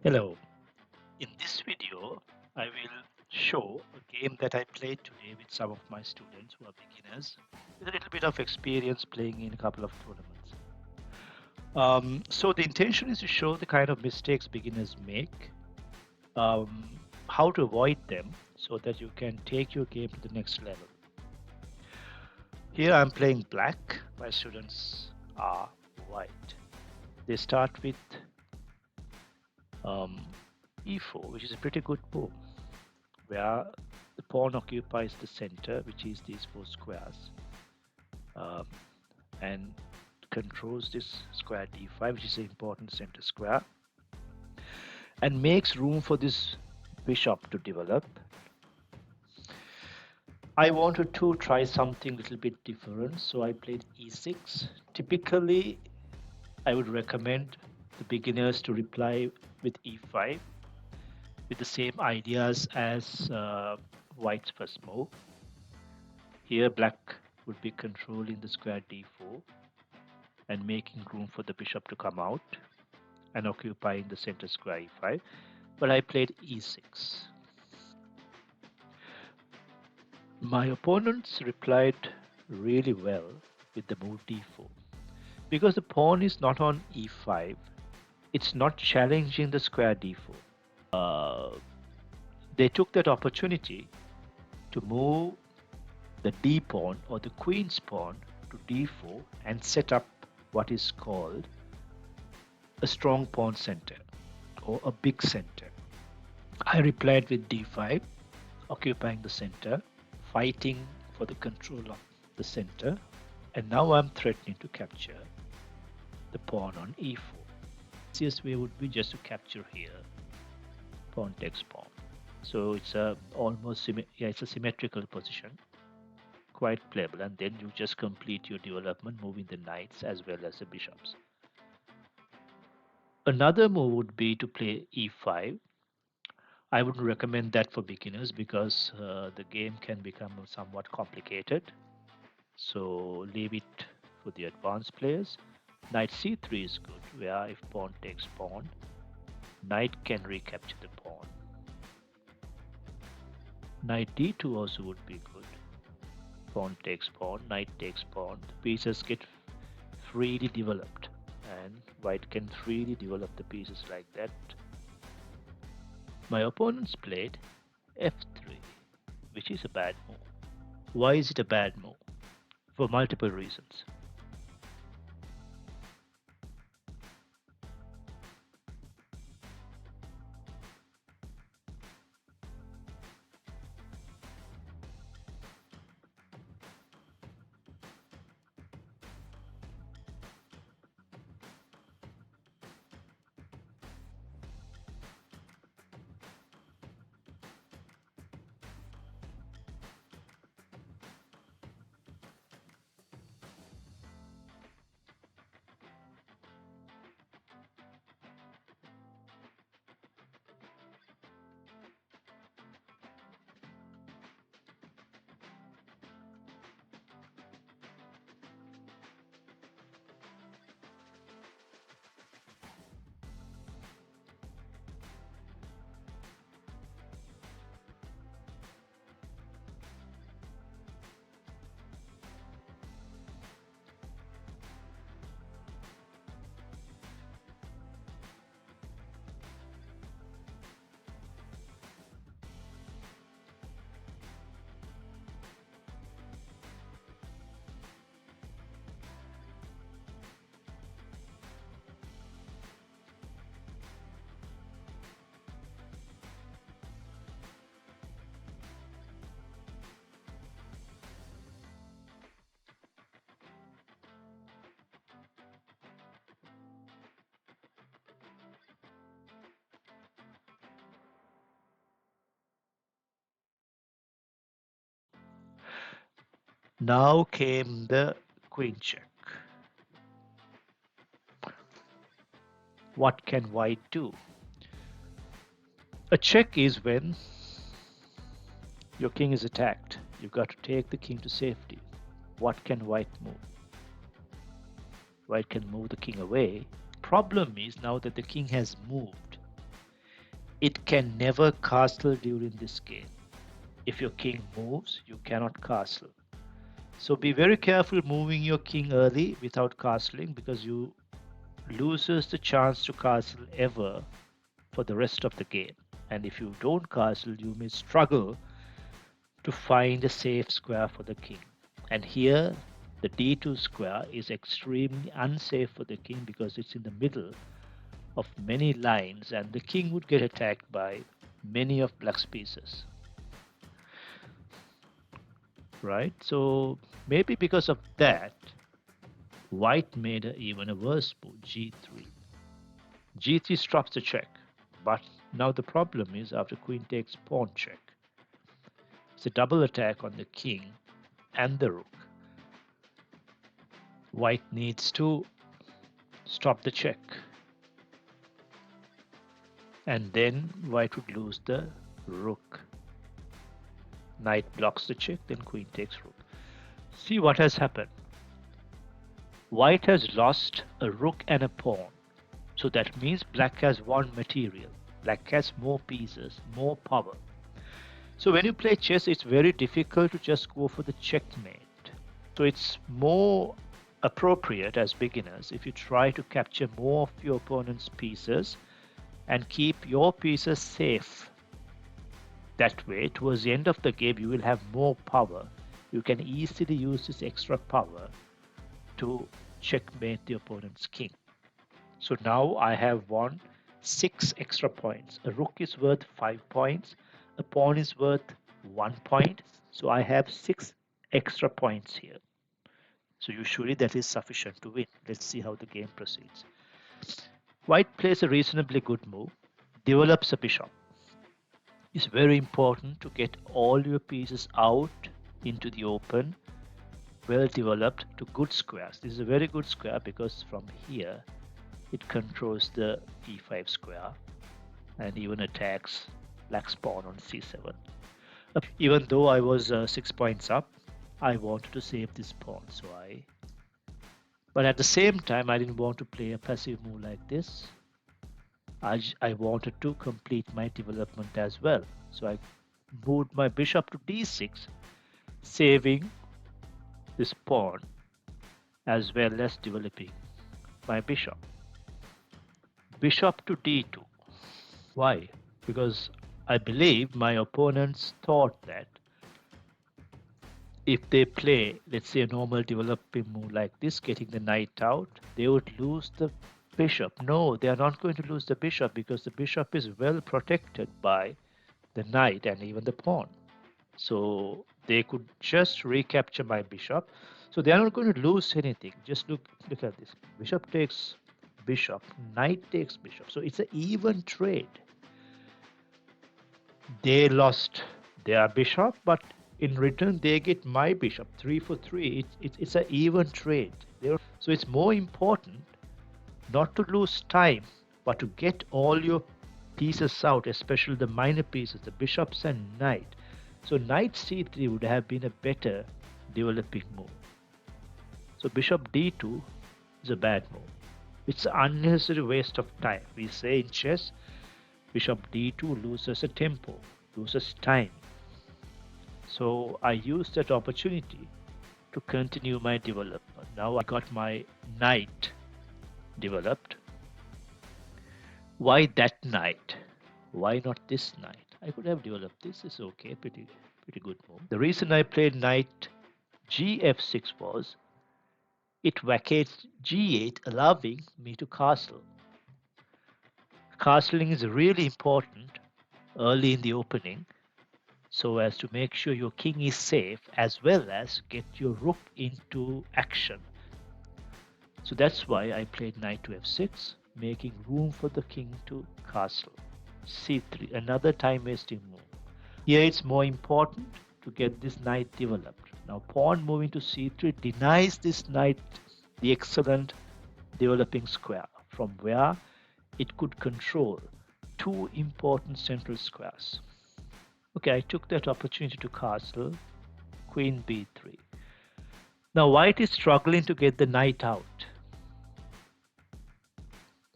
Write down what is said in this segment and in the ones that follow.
Hello. In this video, I will show a game that I played today with some of my students who are beginners with a little bit of experience playing in a couple of tournaments. So the intention is to show the kind of mistakes beginners make, um, how to avoid them so that you can take your game to the next level. Here I'm playing black. My students are white. They start with um, e4, which is a pretty good move, where the pawn occupies the center, which is these four squares, um, and controls this square d5, which is an important center square, and makes room for this bishop to develop. I wanted to try something a little bit different, so I played e6. Typically, I would recommend the beginners to reply with e5 with the same ideas as white's first move. Here, black would be controlling the square d4 and making room for the bishop to come out and occupying the center square e5. But I played e6. My opponents replied really well with the move d4. Because the pawn is not on e5, it's not challenging the square d4. They took that opportunity to move the d pawn or the queen's pawn to d4 and set up what is called a strong pawn center or a big center. I replied with d5, occupying the center, fighting for the control of the center, and now I'm threatening to capture the pawn on e4. The easiest way would be just to capture here, pawn takes pawn. So it's a it's a symmetrical position, quite playable, and then you just complete your development, moving the knights as well as the bishops. Another move would be to play e5. I wouldn't recommend that for beginners because the game can become somewhat complicated. So leave it for the advanced players. Knight c3 is good, where if pawn takes pawn, knight can recapture the pawn. Knight d2 also would be good. Pawn takes pawn, knight takes pawn. The pieces get freely developed, and white can freely develop the pieces like that. My opponents played f3, which is a bad move. Why is it a bad move? For multiple reasons. Now came the queen check. What can white do? A check is when your king is attacked. You've got to take the king to safety. What can white move? White can move the king away. Problem is now that the king has moved. It can never castle during this game. If your king moves, you cannot castle. So be very careful moving your king early without castling, because you loses the chance to castle ever for the rest of the game. And if you don't castle, you may struggle to find a safe square for the king. And here, the d2 square is extremely unsafe for the king because it's in the middle of many lines, and the king would get attacked by many of black's pieces. Right? So maybe because of that, white made even a worse move, g3. g3 stops the check, but now the problem is after queen takes pawn check. It's a double attack on the king and the rook. White needs to stop the check, and then white would lose the rook. Knight blocks the check, then queen takes rook. See what has happened. White has lost a rook and a pawn. So that means black has one material. Black has more pieces, more power. So when you play chess, it's very difficult to just go for the checkmate. So it's more appropriate as beginners if you try to capture more of your opponent's pieces and keep your pieces safe. That way, towards the end of the game, you will have more power. You can easily use this extra power to checkmate the opponent's king. So now I have won 6 extra points. A rook is worth 5 points. A pawn is worth 1 point. So I have 6 extra points here. So usually that is sufficient to win. Let's see how the game proceeds. White plays a reasonably good move, develops a bishop. It's very important to get all your pieces out into the open, well developed to good squares. This is a very good square because from here it controls the e5 square and even attacks black's pawn on c7. Even though I was 6 points up, I wanted to save this pawn, but at the same time I didn't want to play a passive move like this. I wanted to complete my development as well. So I moved my bishop to d6, saving this pawn as well as developing my bishop. Bishop to d2. Why? Because I believe my opponents thought that if they play, let's say, a normal developing move like this, getting the knight out, they would lose the bishop. No, they are not going to lose the bishop because the bishop is well protected by the knight and even the pawn. So they could just recapture my bishop. So they are not going to lose anything. Just look at this. Bishop takes bishop, knight takes bishop. So it's an even trade. They lost their bishop, but in return they get my bishop 3 for 3. It's an even trade. So it's more important not to lose time, but to get all your pieces out, especially the minor pieces, the bishops and knight. So knight c3 would have been a better developing move. So bishop d2 is a bad move. It's an unnecessary waste of time. We say in chess, bishop d2 loses a tempo, loses time. So I used that opportunity to continue my development. Now I got my knight developed. Why that knight? Why not this knight? I could have developed this. It's okay, pretty good move. The reason I played knight gf6 was it vacates g8, allowing me to castle. Castling is really important early in the opening so as to make sure your king is safe as well as get your rook into action. So that's why I played knight to f6, making room for the king to castle. c3, another time wasting move. Here it's more important to get this knight developed. Now pawn moving to c3 denies this knight the excellent developing square from where it could control 2 important central squares. Okay, I took that opportunity to castle queen b3. Now white is struggling to get the knight out.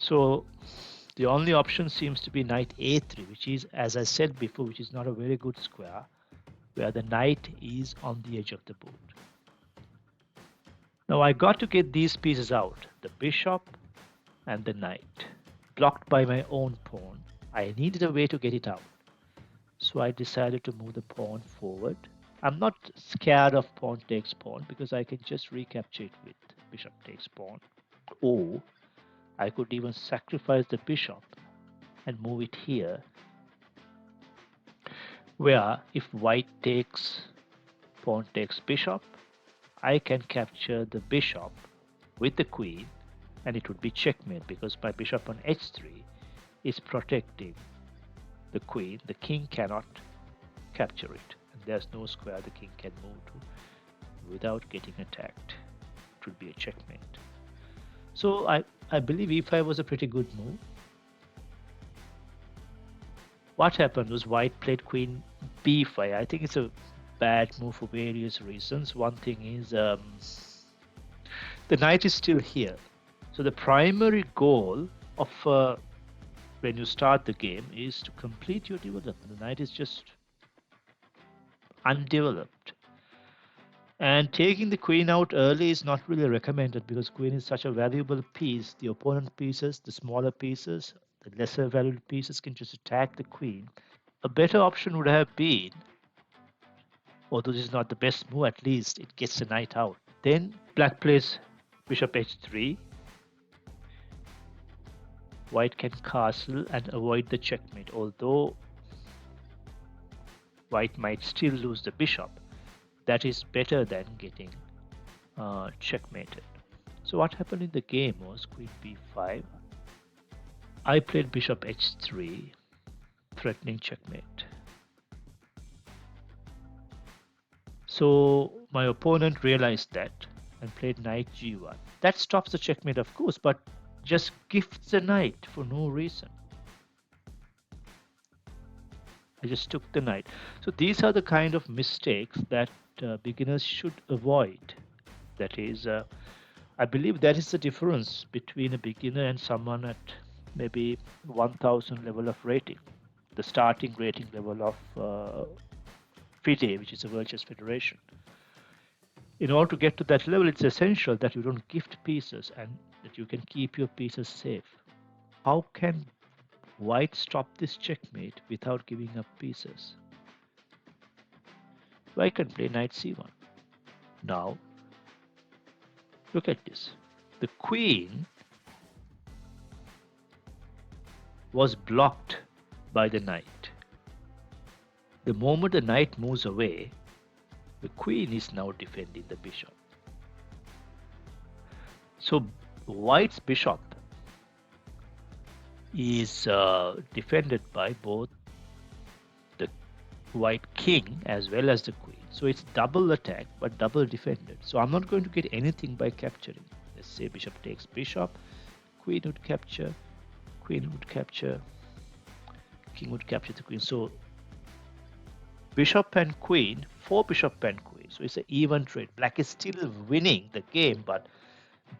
So The only option seems to be knight a3, which is, as I said before, which is not a very good square, where the knight is on the edge of the board. Now I got to get these pieces out, the bishop and the knight, blocked by my own pawn. I needed a way to get it out. So I decided to move the pawn forward. I'm not scared of pawn takes pawn because I can just recapture it with bishop takes pawn. Or I could even sacrifice the bishop and move it here, where if white takes pawn takes bishop, I can capture the bishop with the queen and it would be checkmate because my bishop on h3 is protecting the queen. The king cannot capture it, and there's no square the king can move to without getting attacked. It would be a checkmate. So I believe e5 was a pretty good move. What happened was white played queen b5. I think it's a bad move for various reasons. One thing is the knight is still here. So the primary goal of when you start the game is to complete your development. The knight is just undeveloped. And taking the queen out early is not really recommended because queen is such a valuable piece. The opponent pieces, the smaller pieces, the lesser valued pieces can just attack the queen. A better option would have been, although this is not the best move, at least it gets the knight out. Then black plays bishop h3. White can castle and avoid the checkmate, although white might still lose the bishop. That is better than getting checkmated. So what happened in the game was queen b5. I played bishop h3, threatening checkmate. So my opponent realized that and played knight g1. That stops the checkmate, of course, but just gifts the knight for no reason. I just took the knight. So these are the kind of mistakes that beginners should avoid. That is, I believe that is the difference between a beginner and someone at maybe 1000 level of rating, the starting rating level of FIDE, which is the World Chess Federation. In order to get to that level, it's essential that you don't gift pieces and that you can keep your pieces safe. How can white stop this checkmate without giving up pieces? So I can play knight c1. Now, look at this. The queen was blocked by the knight. The moment the knight moves away, the queen is now defending the bishop. So white's bishop is defended by both the white king as well as the queen. So it's double attack but double defended. So I'm not going to get anything by capturing. Let's say bishop takes bishop, queen would capture, queen would capture, king would capture the queen. So bishop and queen, for bishop and queen. So it's an even trade. Black is still winning the game, but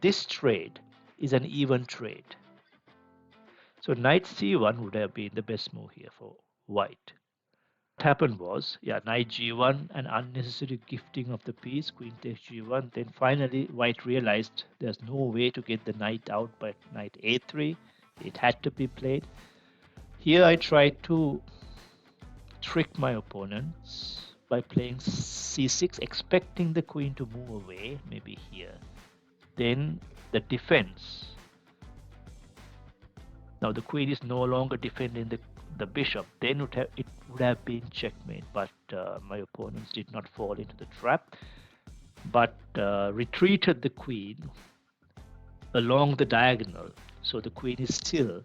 this trade is an even trade. So knight c1 would have been the best move here for white. What happened was, knight g1, an unnecessary gifting of the piece, queen takes g1. Then finally, white realized there's no way to get the knight out by knight a3. It had to be played. Here I tried to trick my opponents by playing c6, expecting the queen to move away, maybe here. Then the defense. Now the queen is no longer defending the bishop. Then it would have been checkmate, but my opponents did not fall into the trap, but retreated the queen along the diagonal. So the queen is still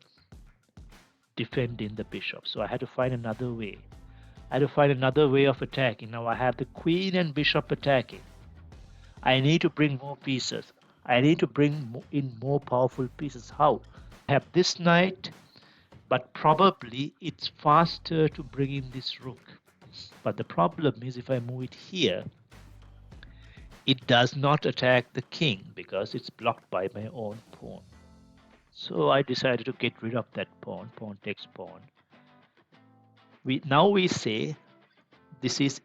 defending the bishop. So I had to find another way. I had to find another way of attacking. Now I have the queen and bishop attacking. I need to bring more pieces. I need to bring in more powerful pieces. How? I have this knight, but probably it's faster to bring in this rook. But the problem is if I move it here, it does not attack the king because it's blocked by my own pawn. So I decided to get rid of that pawn. Pawn takes pawn. We say this is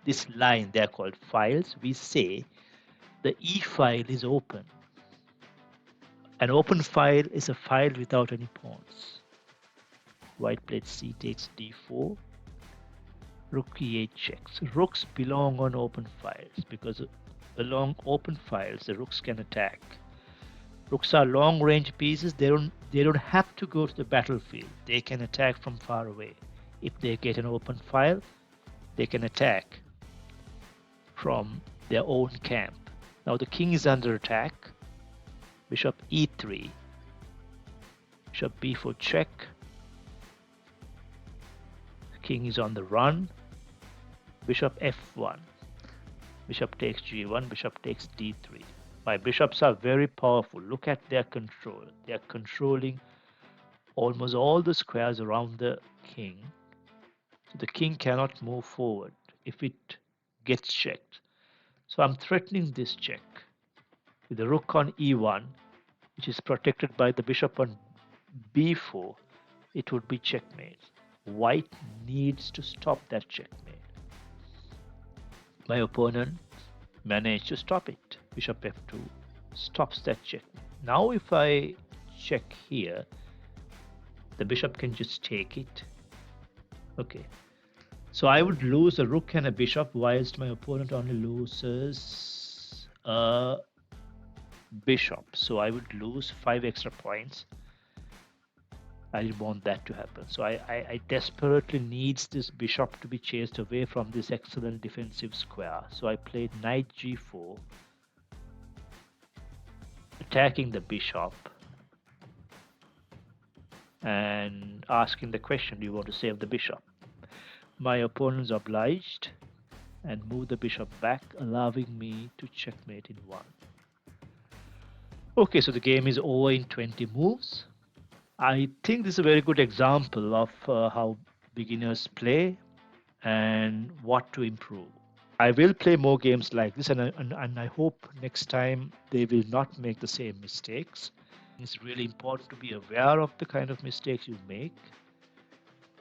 this line, they are called files. We say the E file is open. An open file is a file without any pawns. White plays C takes D4. Rook E8 checks. Rooks belong on open files because along open files the rooks can attack. Rooks are long range pieces. They don't have to go to the battlefield. They can attack from far away. If they get an open file, they can attack from their own camp. Now the king is under attack. Bishop E3. Bishop B4 check. King is on the run. Bishop F1. Bishop takes G1. Bishop takes D3. My bishops are very powerful. Look at their control. They are controlling almost all the squares around the king. So the king cannot move forward if it gets checked. So I'm threatening this check with the rook on E1, which is protected by the bishop on B4. It would be checkmate. White needs to stop that checkmate. My opponent managed to stop it. Bishop F2 stops that checkmate. Now if I check here, the bishop can just take it. Okay. So I would lose a rook and a bishop, whilst my opponent only loses a bishop. So I would lose 5 extra points. I didn't want that to happen. So I desperately needs this bishop to be chased away from this excellent defensive square. So I played knight g4, attacking the bishop and asking the question, do you want to save the bishop? My opponent's obliged and moved the bishop back, allowing me to checkmate in 1. Okay, so the game is over in 20 moves. I think this is a very good example of how beginners play and what to improve. I will play more games like this, and I hope next time they will not make the same mistakes. It's really important to be aware of the kind of mistakes you make,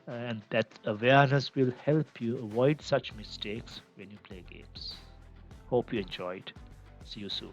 and that awareness will help you avoid such mistakes when you play games. Hope you enjoyed. See you soon.